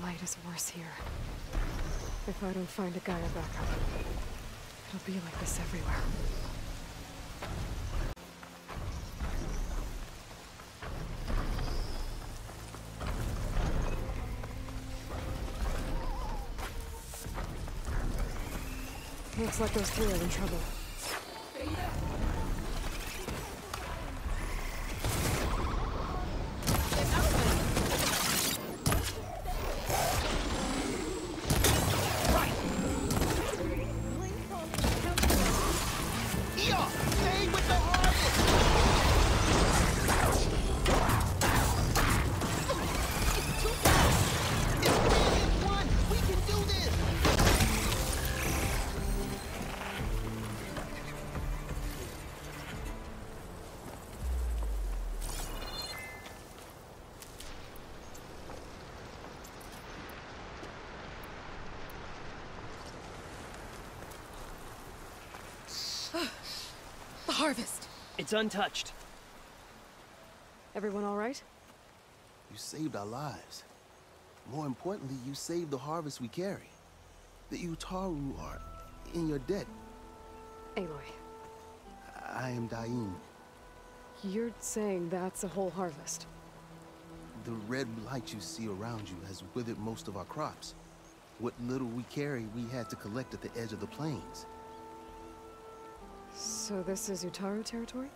light is worse here. If I don't find a Gaia backup, it'll be like this everywhere. Looks like those three are in trouble. The harvest! It's untouched. Everyone all right? You saved our lives. More importantly, you saved the harvest we carry. The Utaru are in your debt. Aloy, I am Daim. you're saying that's a whole harvest? The red light you see around you has withered most of our crops. What little we carry, we had to collect at the edge of the plains. So this is Utaru territory?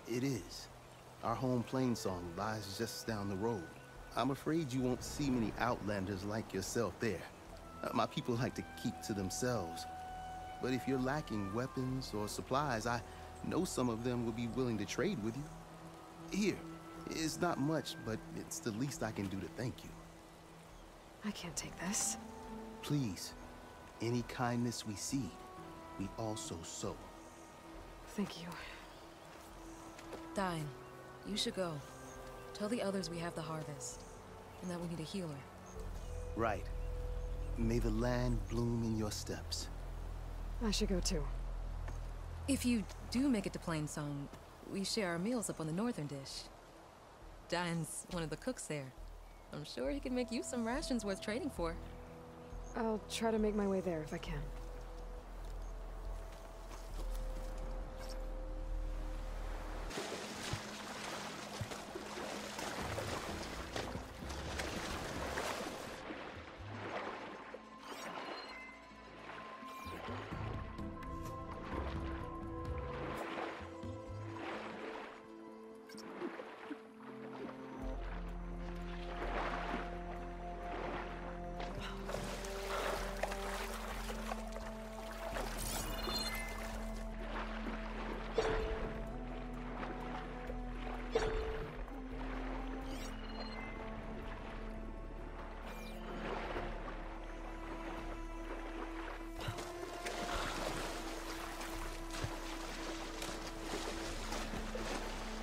It is. Our home plainsong lies just down the road. I'm afraid you won't see many outlanders like yourself there. My people like to keep to themselves. But if you're lacking weapons or supplies, I know some of them will be willing to trade with you. Here, it's not much, but it's the least I can do to thank you. I can't take this. Please, any kindness we see, we also sow. Thank you. Dine, you should go. Tell the others we have the harvest, and that we need a healer. Right. May the land bloom in your steps. I should go too. If you do make it to Plainsong, we share our meals up on the northern dish. Dine's one of the cooks there. I'm sure he can make you some rations worth trading for. I'll try to make my way there if I can.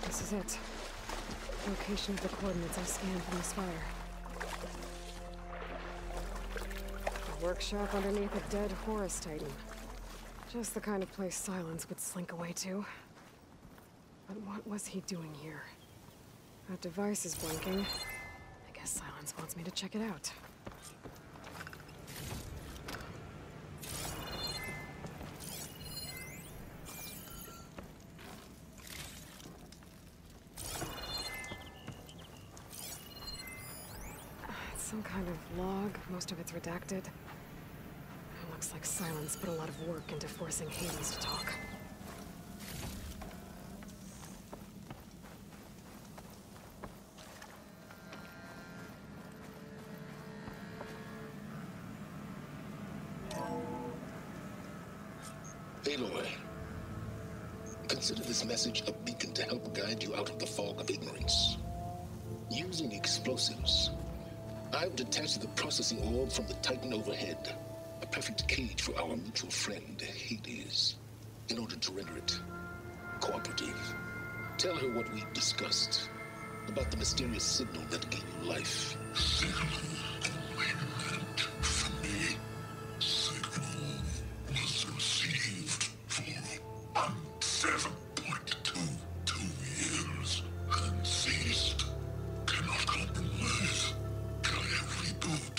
This is it. Location of the coordinates I scanned from the spire. A workshop underneath a dead Horus Titan. Just the kind of place Silence would slink away to. But what was he doing here? That device is blinking. I guess Silence wants me to check it out. Some kind of log, most of it's redacted. It looks like Silence put a lot of work into forcing Hades to talk. Aloy, consider this message a beacon to help guide you out of the fog of ignorance. Using explosives, I've detached the processing orb from the Titan overhead, a perfect cage for our mutual friend, Hades, in order to render it cooperative. Tell her what we discussed about the mysterious signal that gave you life. Signal only meant for me. Signal was received for 7.22 years and ceased. Cannot compromise. Can I reboot?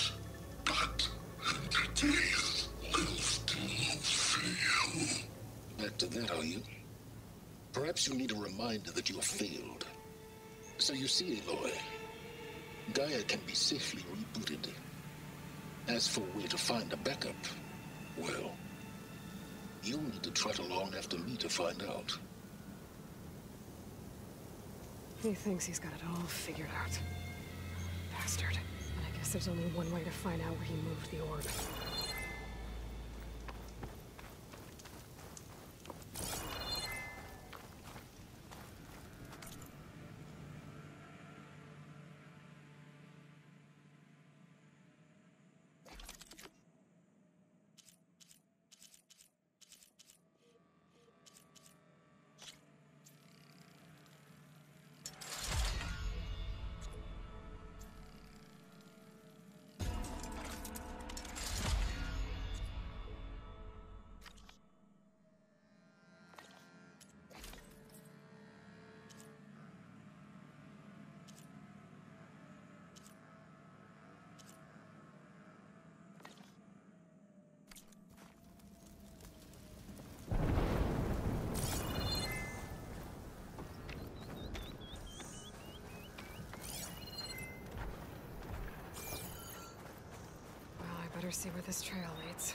Perhaps you need a reminder that you have failed. So you see, Aloy, Gaia can be safely rebooted. As for where to find a backup, well, you'll need to trot along after me to find out. He thinks he's got it all figured out. Bastard. And I guess there's only one way to find out where he moved the orb. Better see where this trail leads.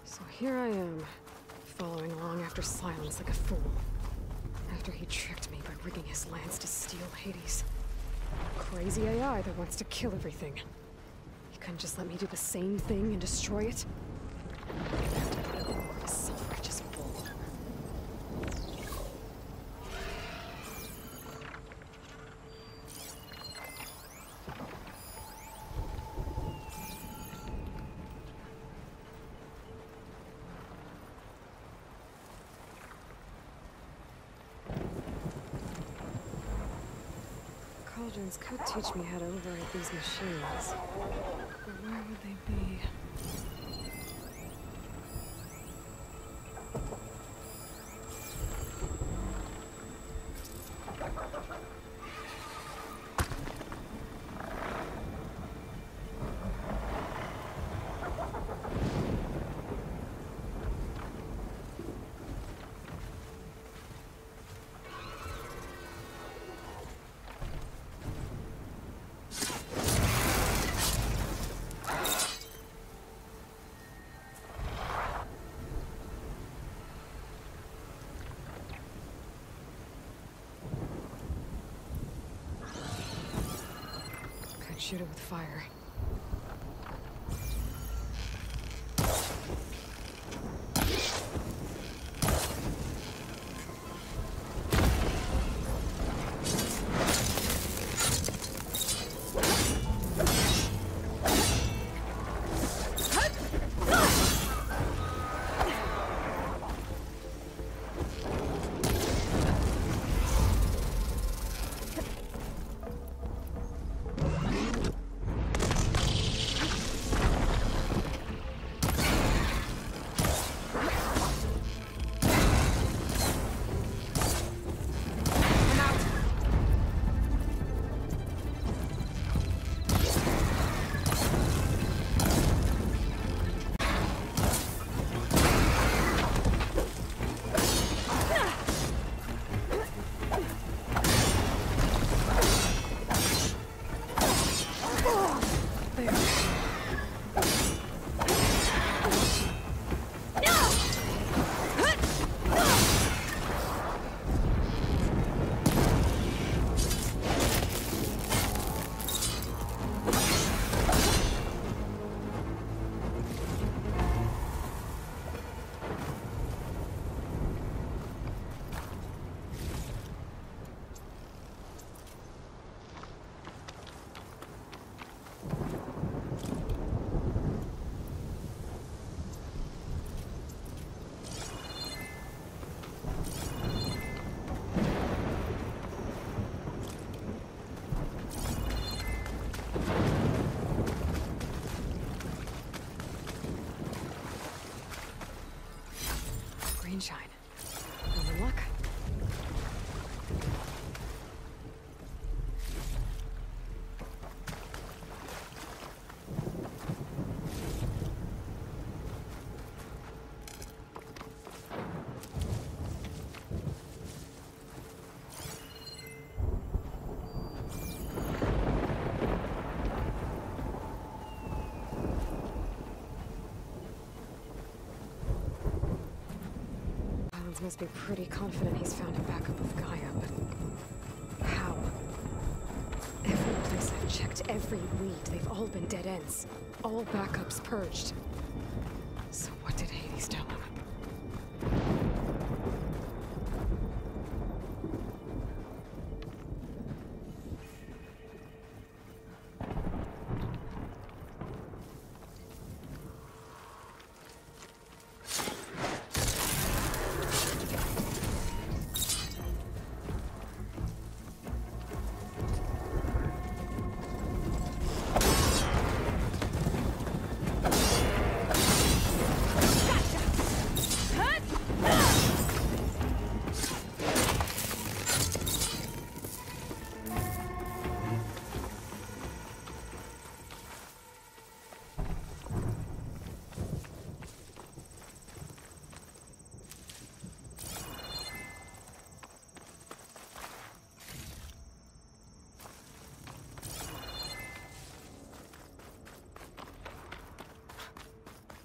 So here I am, following along after Silence like a fool. After he tricked me by rigging his lance to steal Hades. Crazy AI that wants to kill everything. He couldn't just let me do the same thing and destroy it? A self-righteous bull. Cauldrons could teach me how to override these machines. But where would they be? Shoot it with fire. Silence must be pretty confident he's found a backup of Gaia, but how? Every place I've checked, every lead, they've all been dead ends. All backups purged. So what did Hades tell him?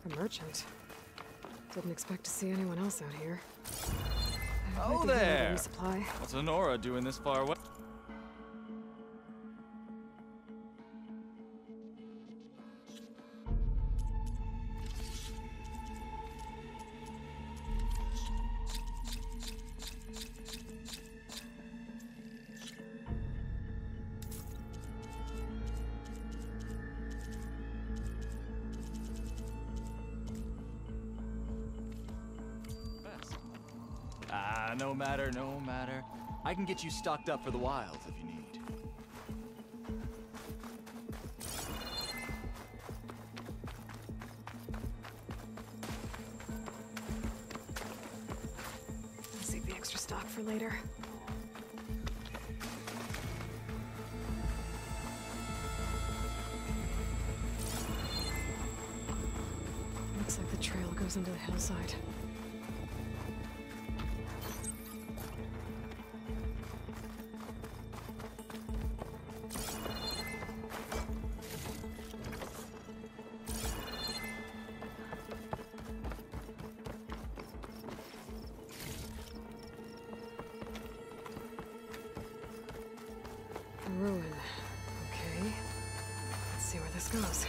A merchant. Didn't expect to see anyone else out here. Oh there! Supply. What's Honora doing this far away? No matter. I can get you stocked up for the wilds if you need. I'll save the extra stock for later. Looks like the trail goes into the hillside. Ruin. Okay. Let's see where this goes.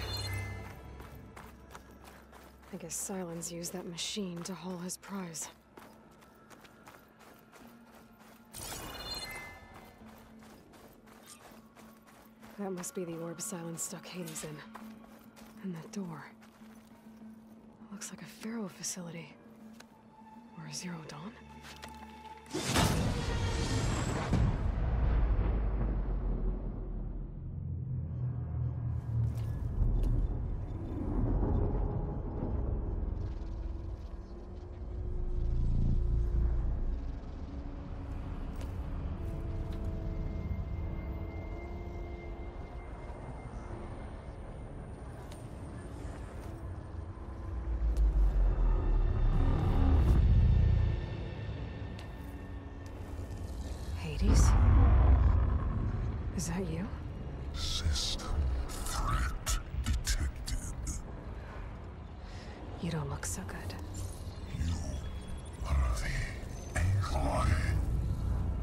I guess Silence used that machine to haul his prize. That must be the orb Silence stuck Hades in. And that door. Looks like a Pharaoh facility. Or a Zero Dawn? Hades? Is that you? System threat detected. You don't look so good. You are the Aloy.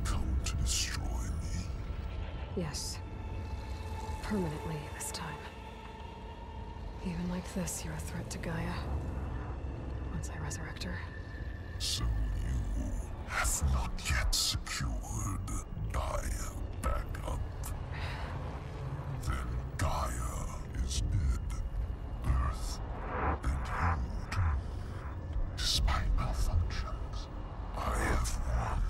Come to destroy me. Yes. Permanently this time. Even like this, you're a threat to Gaia. Once I resurrect her. So you have not yet secured Gaia back up. Then Gaia is dead. Earth and you too. Despite malfunctions, I have won.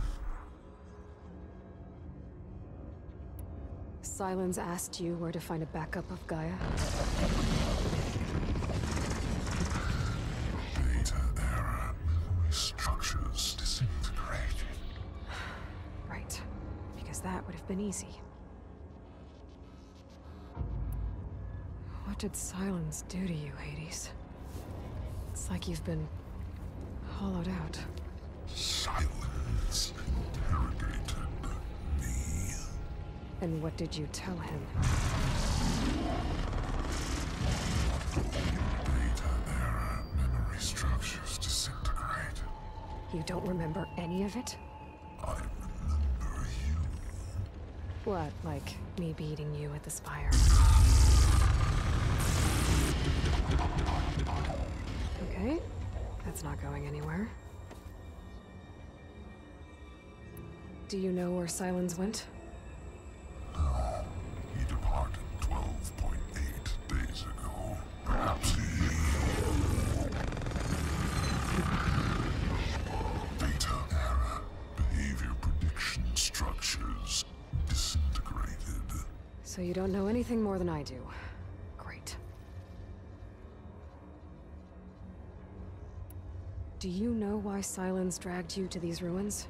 Silence asked you where to find a backup of Gaia? Data error. Memory structures disintegrated. Right. Because that would have been easy. What did Silence do to you, Hades? It's like you've been hollowed out. Silence interrogated me. And what did you tell him? Data error. Memory structures disintegrated. You don't remember any of it? I remember you. What, like me beating you at the Spire? Okay, that's not going anywhere. Do you know where Silence went? No, he departed 12.8 days ago. Perhaps he... Data error. Behavior prediction structures disintegrated. So you don't know anything more than I do. Great. Do you know why Silence dragged you to these ruins?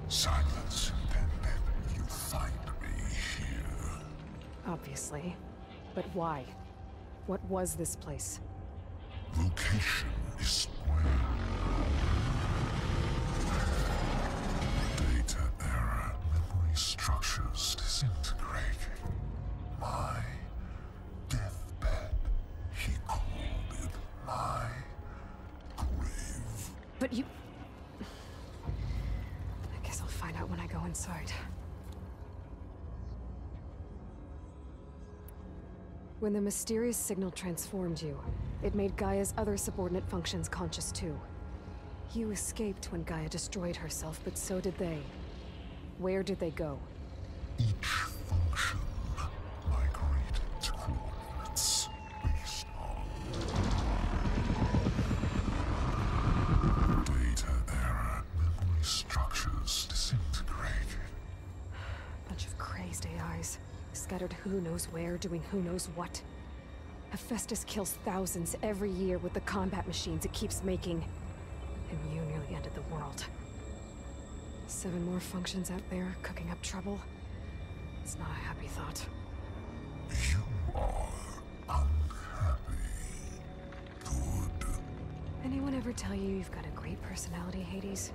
Silence intended you find me here. Obviously. But why? What was this place? Location is square. Data error. Memory structures disintegrating. My deathbed. He called it my grave. But you... I guess I'll find out when I go inside. When the mysterious signal transformed you, it made Gaia's other subordinate functions conscious too. You escaped when Gaia destroyed herself, but so did they. Where did they go? Each function migrated to coordinates based on data error. Memory structures disintegrated. Bunch of crazed AIs, scattered who knows where, doing who knows what. Hephaestus kills thousands every year with the combat machines it keeps making. And you nearly ended the world. 7 more functions out there, cooking up trouble. It's not a happy thought. You are unhappy. Good. Anyone ever tell you you've got a great personality, Hades?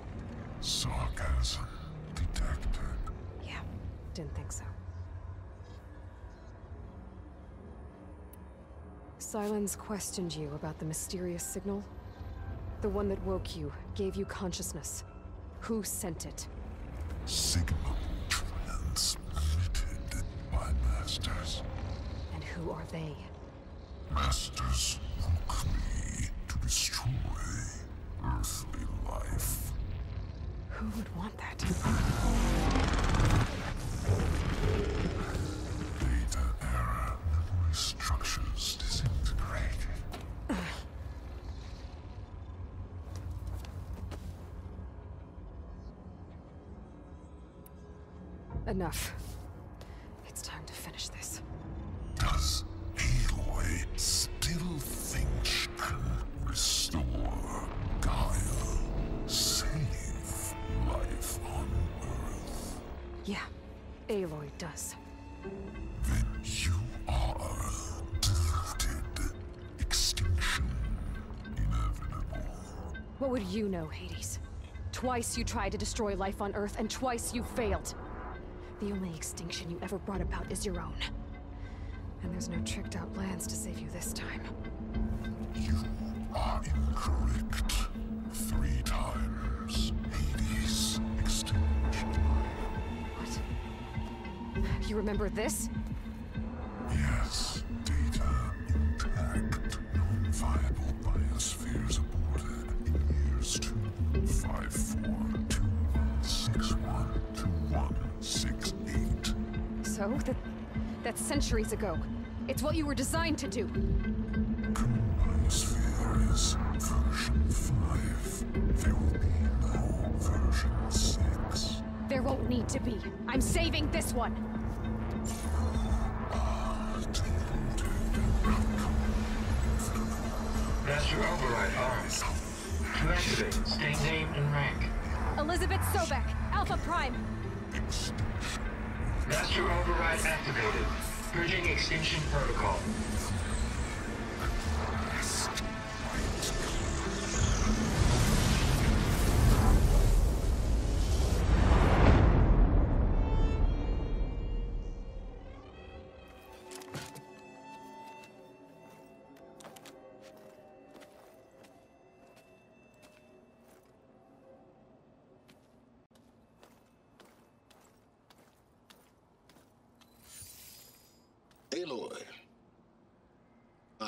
Sarcasm detected. Yeah, didn't think so. Silence questioned you about the mysterious signal? The one that woke you, gave you consciousness. Who sent it? Signal transmitted by masters. And who are they? Masters woke me to destroy earthly life. Who would want that? Data error. Memory structures disintegrated. Enough. It's time to finish this. Does Aloy still think she can restore Gaia? Save life on Earth? Yeah, Aloy does. Then you are deluded. Extinction inevitable. What would you know, Hades? Twice you tried to destroy life on Earth, and twice you failed. The only extinction you ever brought about is your own. And there's no tricked-out plans to save you this time. You are incorrect. 3 times. Hades. Extinction. What? You remember this? Yes. Data intact. Non-viable biospheres aborted in years 254, 2161, 2168. So? That's centuries ago. It's what you were designed to do. Biosphere is version 5. There will be no version 6. There won't need to be. I'm saving this one. Master override armed. To activate, state name and rank. Elizabeth Sobek, Alpha Prime. Master override activated. Purging extinction protocol.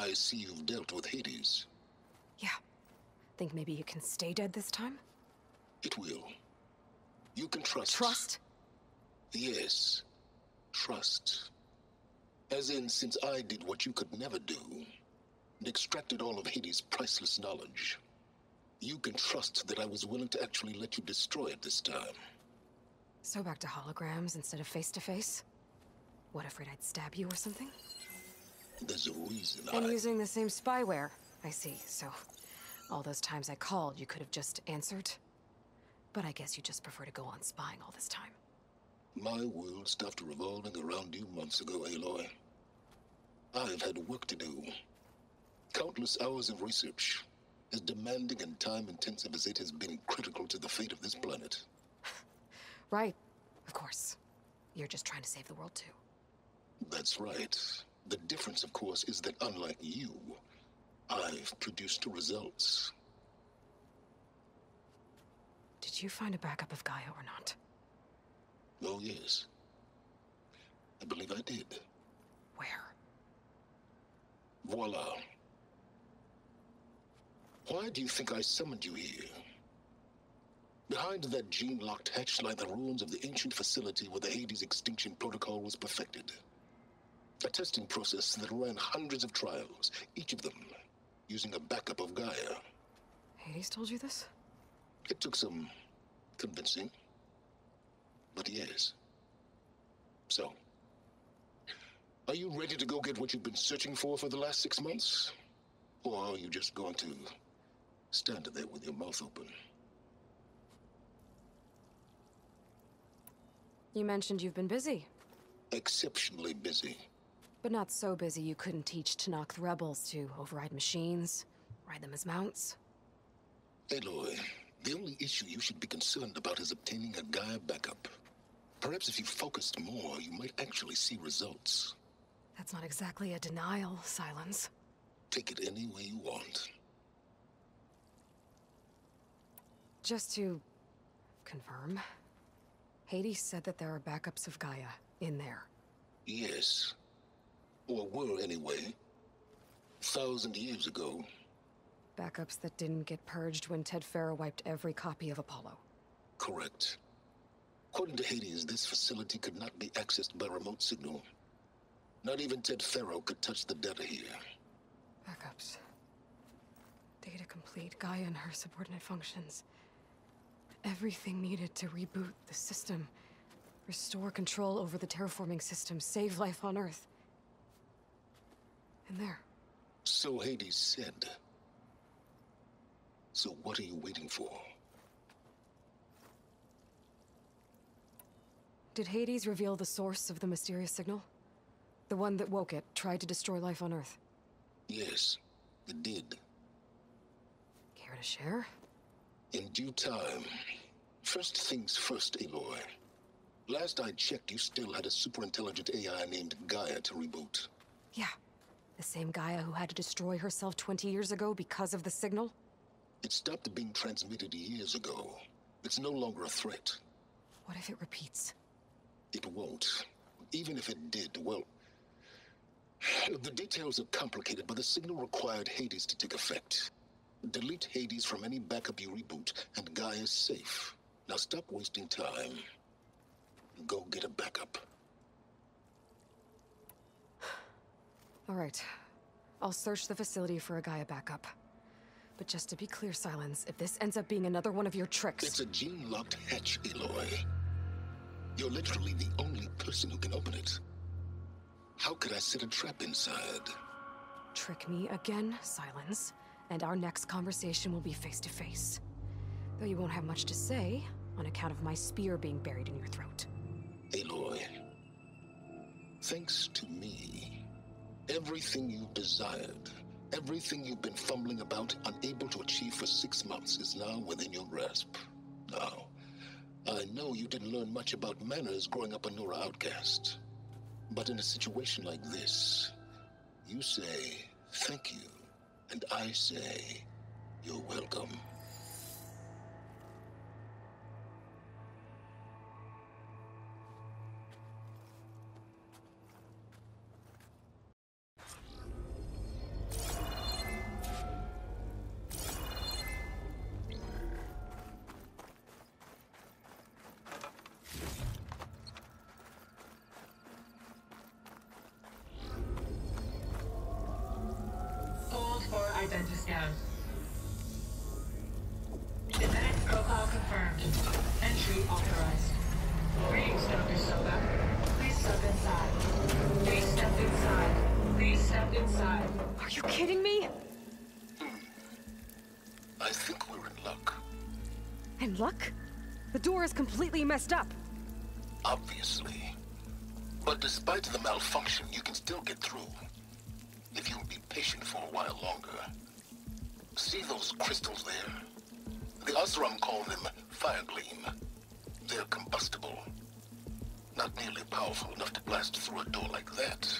I see you've dealt with Hades. Yeah. Think maybe you can stay dead this time? It will. You can trust. Trust? Yes. Trust. As in, since I did what you could never do, and extracted all of Hades' priceless knowledge, you can trust that I was willing to actually let you destroy it this time. So back to holograms instead of face-to-face? What, afraid I'd stab you or something? There's a reason And using the same spyware. I see, so all those times I called, you could have just answered? But I guess you just prefer to go on spying all this time. My world stopped revolving around you months ago, Aloy. I've had work to do. Countless hours of research, as demanding and time-intensive as it has been critical to the fate of this planet. Right, of course. You're just trying to save the world too. That's right. The difference, of course, is that unlike you, I've produced results. Did you find a backup of Gaia or not? Oh, yes. I believe I did. Where? Voila. Why do you think I summoned you here? Behind that gene-locked hatch lie the ruins of the ancient facility where the Hades extinction protocol was perfected. A testing process that ran hundreds of trials, each of them using a backup of Gaia. Hades told you this? It took some convincing, but yes. So, are you ready to go get what you've been searching for the last 6 months? Or are you just going to stand there with your mouth open? You mentioned you've been busy. Exceptionally busy. But not so busy you couldn't teach Tanakh the rebels to override machines, ride them as mounts. Aloy, the only issue you should be concerned about is obtaining a Gaia backup. Perhaps if you focused more, you might actually see results. That's not exactly a denial, Silence. Take it any way you want. Just to confirm, Hades said that there are backups of Gaia in there. Yes. Or were anyway. 1,000 years ago. Backups that didn't get purged when Ted Farrow wiped every copy of Apollo. Correct. According to Hades, this facility could not be accessed by remote signal. Not even Ted Farrow could touch the data here. Backups. Data complete, Gaia and her subordinate functions. Everything needed to reboot the system. Restore control over the terraforming system, save life on Earth. And there. So Hades said. So what are you waiting for? Did Hades reveal the source of the mysterious signal? The one that woke it, tried to destroy life on Earth? Yes, it did. Care to share? In due time. First things first, Aloy. Last I checked, you still had a super-intelligent AI named Gaia to reboot. Yeah. The same Gaia who had to destroy herself 20 years ago because of the signal? It stopped being transmitted years ago. It's no longer a threat. What if it repeats? It won't. Even if it did, well... The details are complicated, but the signal required Hades to take effect. Delete Hades from any backup you reboot, and Gaia's safe. Now stop wasting time. Go get a backup. All right. I'll search the facility for a Gaia backup. But just to be clear, Silence, if this ends up being another one of your tricks... It's a gene-locked hatch, Aloy. You're literally the only person who can open it. How could I set a trap inside? Trick me again, Silence, and our next conversation will be face-to-face. Though you won't have much to say, on account of my spear being buried in your throat. Aloy, thanks to me, everything you've desired, everything you've been fumbling about, unable to achieve for 6 months, is now within your grasp. Now, I know you didn't learn much about manners growing up a Nora outcast. But in a situation like this, you say, thank you, and I say, you're welcome. scan. Genetic profile confirmed. Entry authorized. Greetings, Dr. Soga. Please step inside. Please step inside. Please step inside. Are you kidding me? I think we're in luck. And luck? The door is completely messed up. Obviously. But despite the malfunction, you can still get through. If you'll be patient for a while longer. See those crystals there? The Osram call them fire gleam. They're combustible. Not nearly powerful enough to blast through a door like that.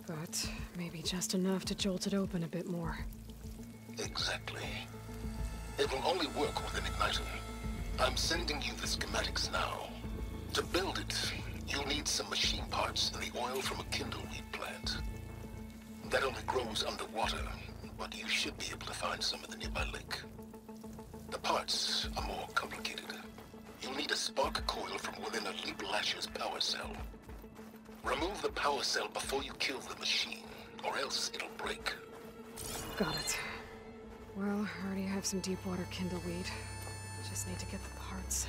But maybe just enough to jolt it open a bit more. Exactly. It will only work with an igniter. I'm sending you the schematics now. To build it, you'll need some machine parts and the oil from a kindleweed plant. That only grows underwater, but you should be able to find some in the nearby lake. The parts are more complicated. You'll need a spark coil from within a Leap Lasher's power cell. Remove the power cell before you kill the machine, or else it'll break. Got it. Well, I already have some deep water kindleweed. Just need to get the parts.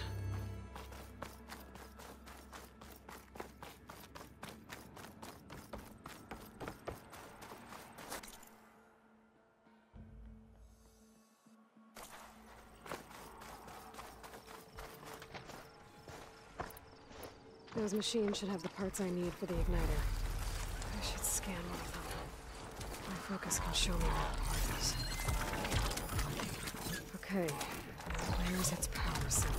Those machines should have the parts I need for the igniter. I should scan one of them. My focus can show me what part is. Okay, where's its power cell?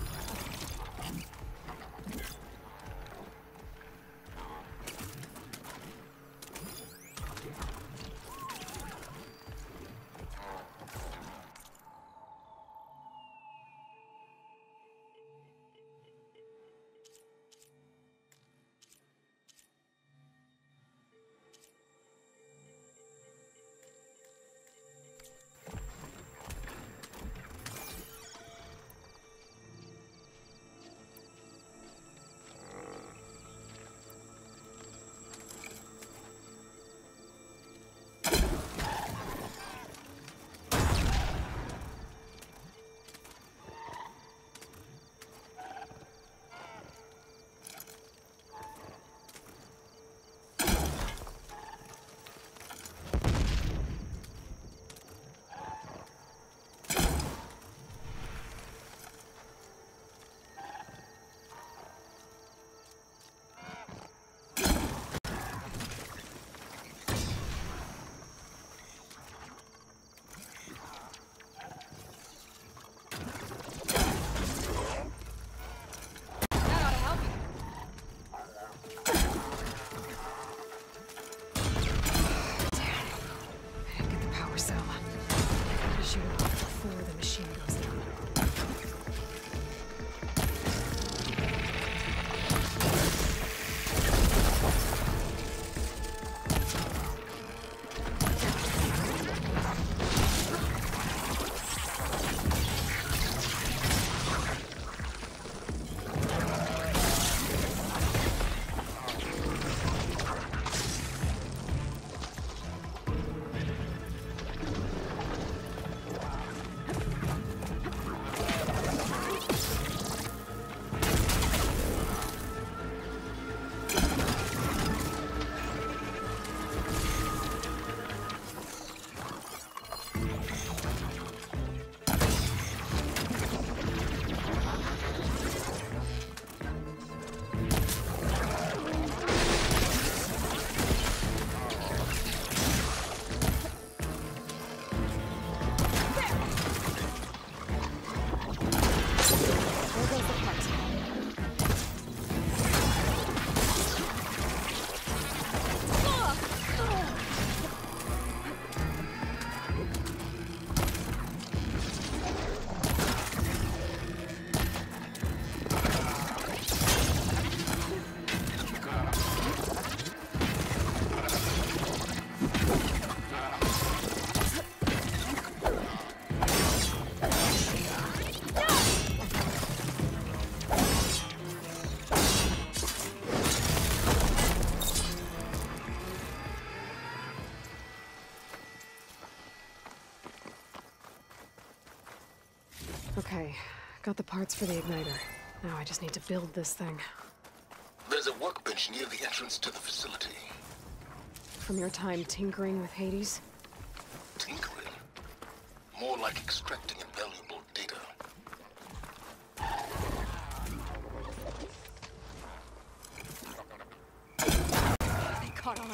Okay, got the parts for the igniter. Now I just need to build this thing. There's a workbench near the entrance to the facility. From your time tinkering with Hades? Tinkering? More like extracting invaluable data. They caught on.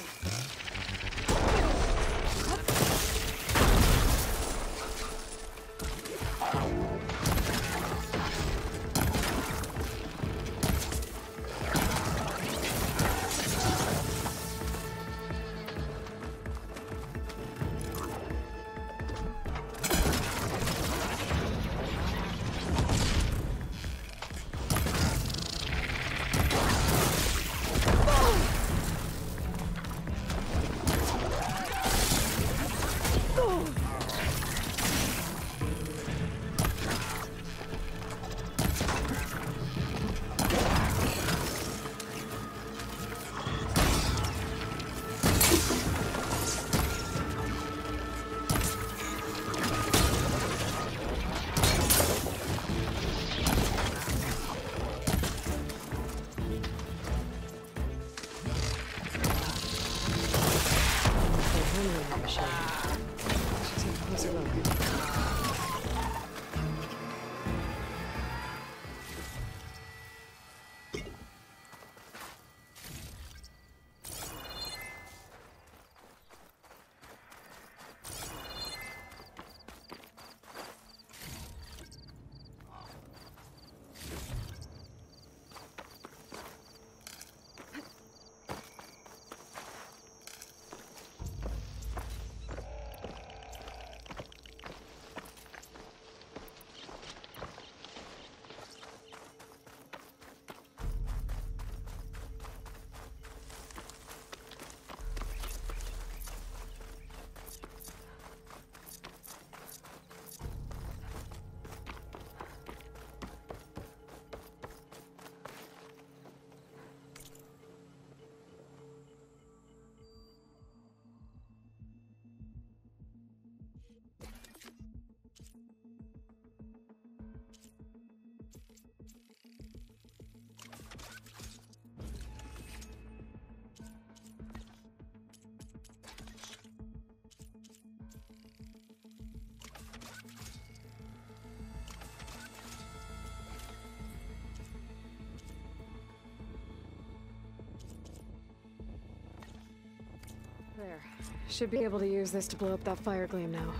There. Should be able to use this to blow up that fire gleam now.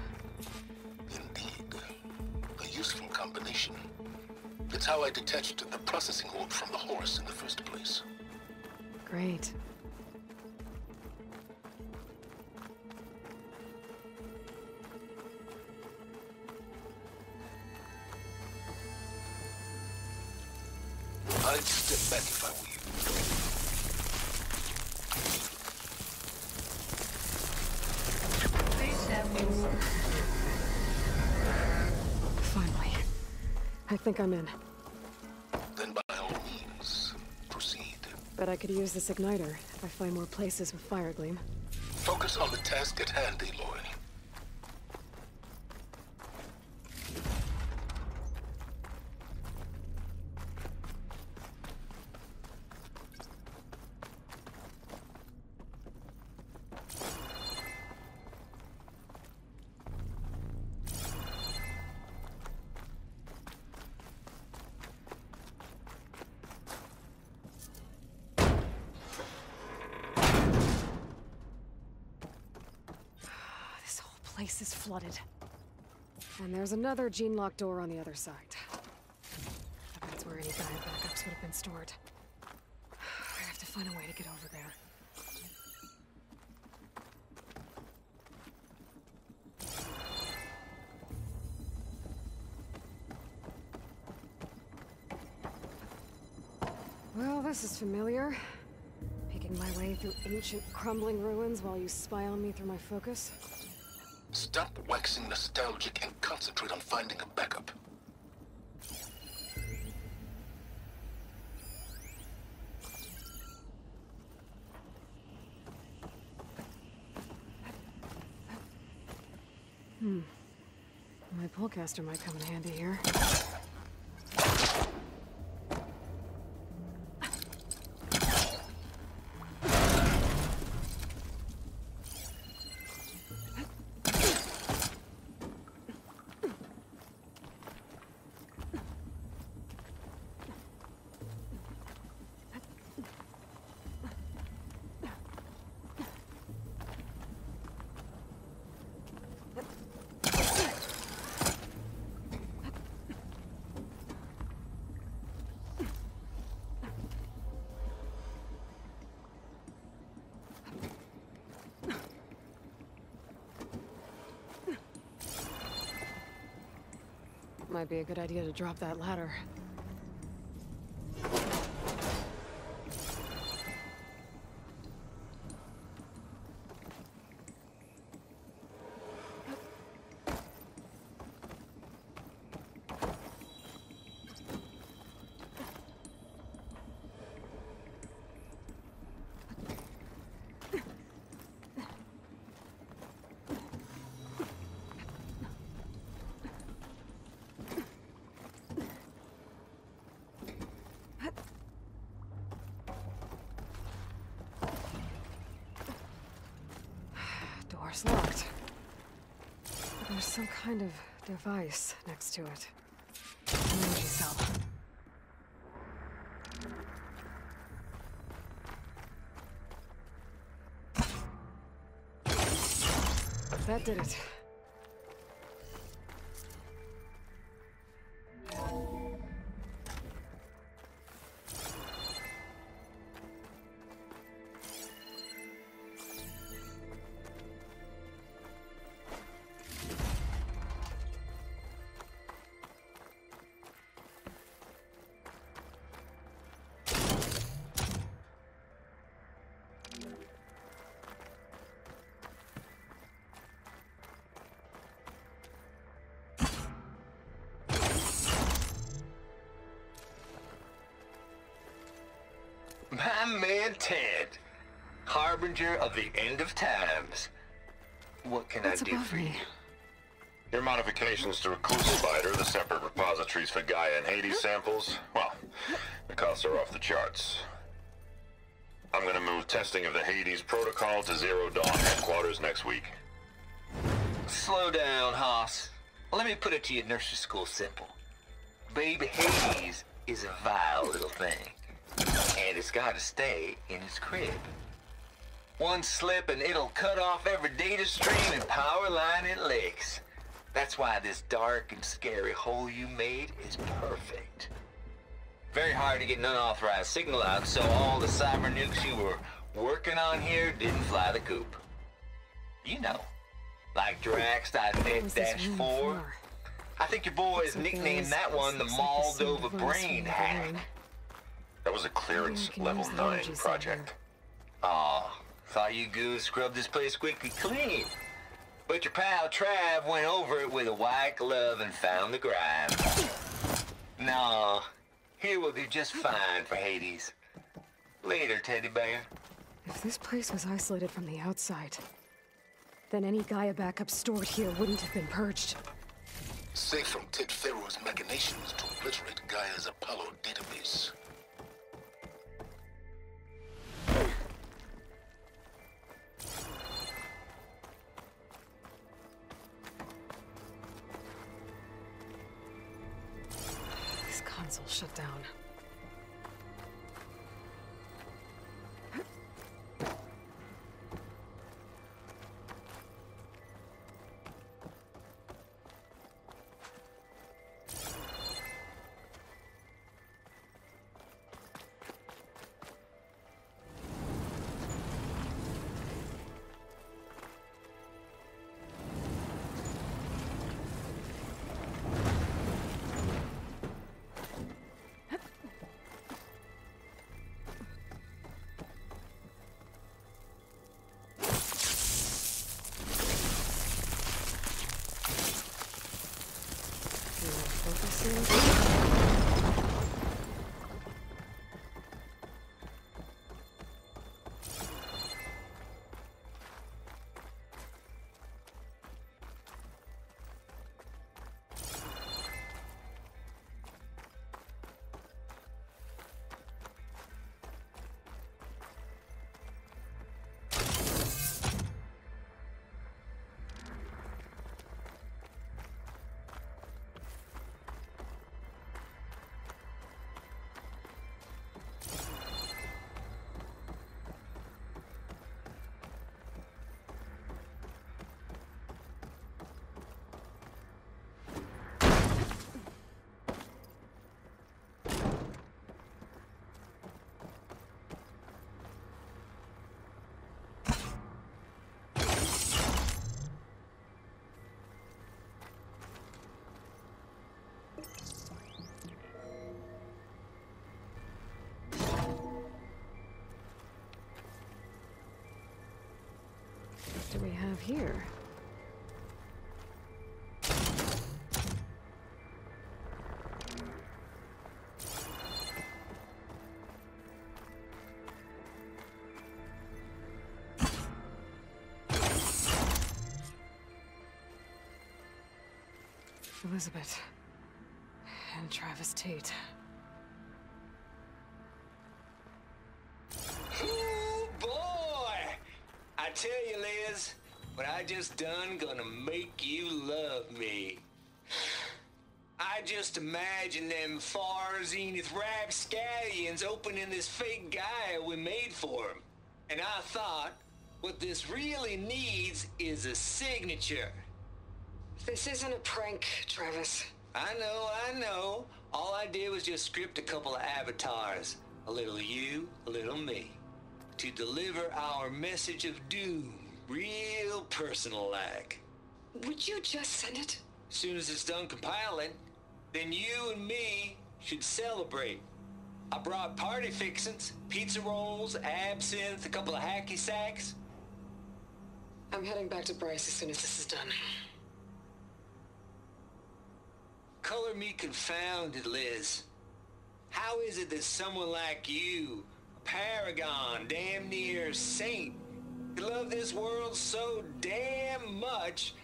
Indeed. A useful combination. It's how I detached the processing orb from the Horus in the first place. Great. I'd step back if I were you. Finally. I think I'm in. Then by all means, proceed. Bet I could use this igniter if I find more places with fire gleam. Focus on the task at hand, Aloy. Place is flooded. And there's another gene-locked door on the other side. That's where any Gaia backups would have been stored. I have to find a way to get over there. Well, this is familiar. Picking my way through ancient, crumbling ruins while you spy on me through my focus. Stop waxing nostalgic and concentrate on finding a backup. My pullcaster might come in handy here. Might be a good idea to drop that ladder. Door's locked. But there's some kind of device next to it. An energy cell. That did it. My man Ted, harbinger of the end of times. What can I do for you? Your modifications to Recluse Spider, the separate repositories for Gaia and Hades samples, well, the costs are off the charts. I'm gonna move testing of the Hades protocol to Zero Dawn headquarters next week. Slow down, Hoss. Let me put it to you nursery school simple. Baby Hades is a vile little thing. And it's gotta stay in its crib. One slip and it'll cut off every data stream and power line it licks. That's why this dark and scary hole you made is perfect. Very hard to get an unauthorized signal out, so all the cyber nukes you were working on here didn't fly the coop. You know, like Drax.net-4. I think your boys nicknamed that one the Moldova Brain Hack. That was a clearance level 9 project. Aw, thought you goons scrubbed this place quick and clean. But your pal Trav went over it with a white glove and found the grime. Nah, here we'll do just fine for Hades. Later, teddy bear. If this place was isolated from the outside, then any Gaia backup stored here wouldn't have been purged. Safe from Ted Pharaoh's machinations to obliterate Gaia's Apollo database. This console shut down. What do we have here? Elizabeth and Travis Tate. Ooh, boy! I tell you, Liz, what I just done gonna make you love me. I just imagine them far zenith rapscallions opening this fake guy we made for him. And I thought, what this really needs is a signature. This isn't a prank, Travis. I know. All I did was just script a couple of avatars. A little you, a little me. To deliver our message of doom, real personal-like. Would you just send it? As soon as it's done compiling, then you and me should celebrate. I brought party fixins, pizza rolls, absinthe, a couple of hacky sacks. I'm heading back to Bryce as soon as this is done. Color me confounded, Liz. How is it that someone like you, a paragon, damn near saint, could love this world so damn much,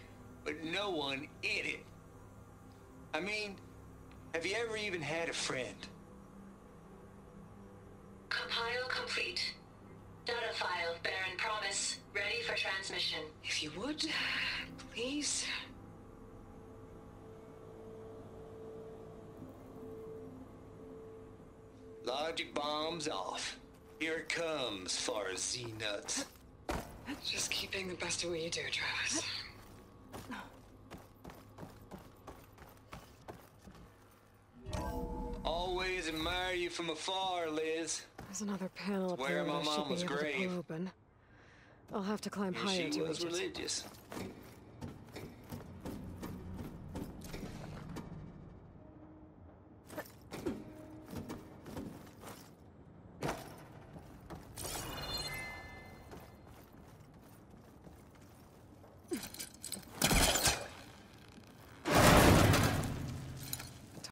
but no one in it? I mean, have you ever even had a friend? Compile complete. Data file, Baron Promise, ready for transmission. If you would, please. Logic bombs off. Here it comes, far Z-nuts. Just keep being the best at what you do, Travis. Always admire you from afar, Liz. There's another panel up Where there that my I should mom be was able to grave. pull open. I'll have to climb higher She to was reach it. religious.